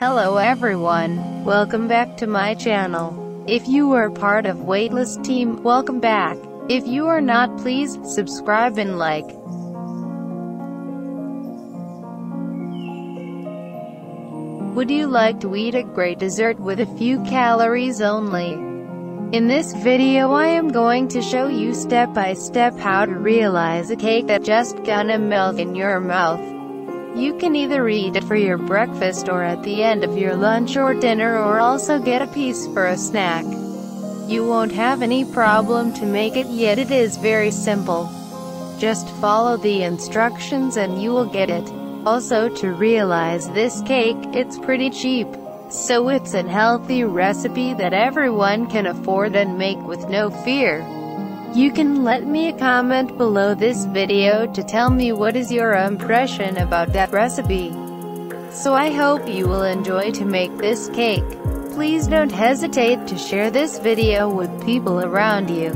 Hello everyone, welcome back to my channel. If you are part of Waitlist team, welcome back. If you are not, please subscribe and like. Would you like to eat a great dessert with a few calories only? In this video I am going to show you step by step how to realize a cake that just gonna melt in your mouth. You can either eat it for your breakfast or at the end of your lunch or dinner, or also get a piece for a snack. You won't have any problem to make it, yet it is very simple. Just follow the instructions and you will get it. Also, to realize this cake, it's pretty cheap. So it's a healthy recipe that everyone can afford and make with no fear. You can let me a comment below this video to tell me what is your impression about that recipe. So I hope you will enjoy to make this cake. Please don't hesitate to share this video with people around you.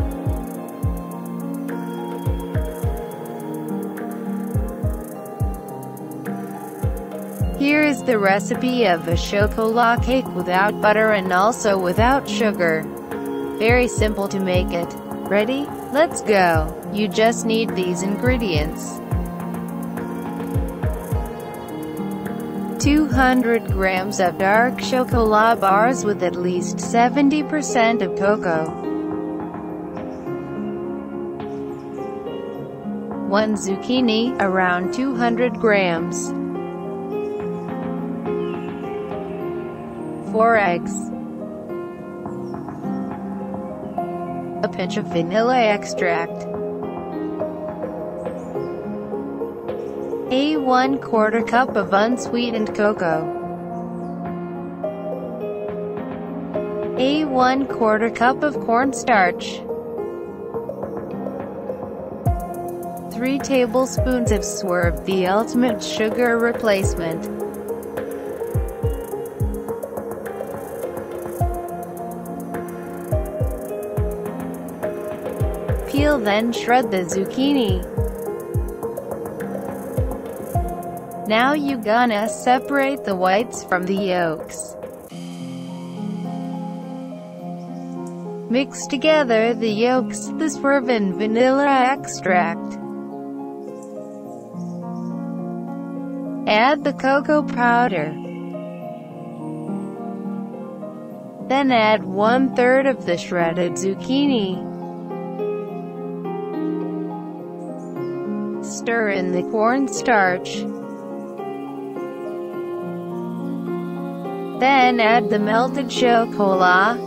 Here is the recipe of a chocolat cake without butter and also without sugar. Very simple to make it. Ready? Let's go. You just need these ingredients. 200 grams of dark chocolat bars with at least 70% of cocoa. 1 zucchini, around 200 grams. 4 eggs. A pinch of vanilla extract. A 1/4 cup of unsweetened cocoa. A 1/4 cup of cornstarch. 3 tablespoons of Swerve, the ultimate sugar replacement. Peel then shred the zucchini. Now you gonna separate the whites from the yolks. Mix together the yolks, the Swerve and vanilla extract. Add the cocoa powder. Then add 1/3 of the shredded zucchini. Stir in the cornstarch. Then add the melted chocolat.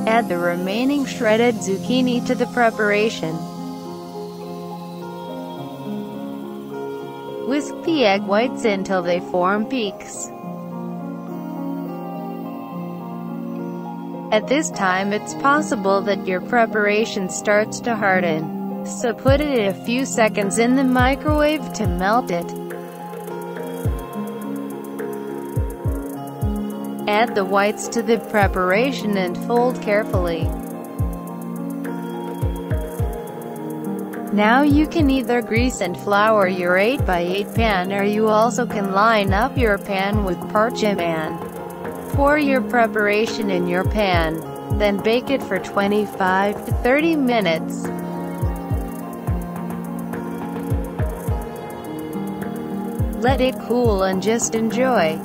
Add the remaining shredded zucchini to the preparation. Whisk the egg whites until they form peaks. At this time it's possible that your preparation starts to harden, so put it a few seconds in the microwave to melt it. Add the whites to the preparation and fold carefully. Now you can either grease and flour your 8x8 pan, or you also can line up your pan with parchment. Pour your preparation in your pan, then bake it for 25 to 30 minutes. Let it cool and just enjoy.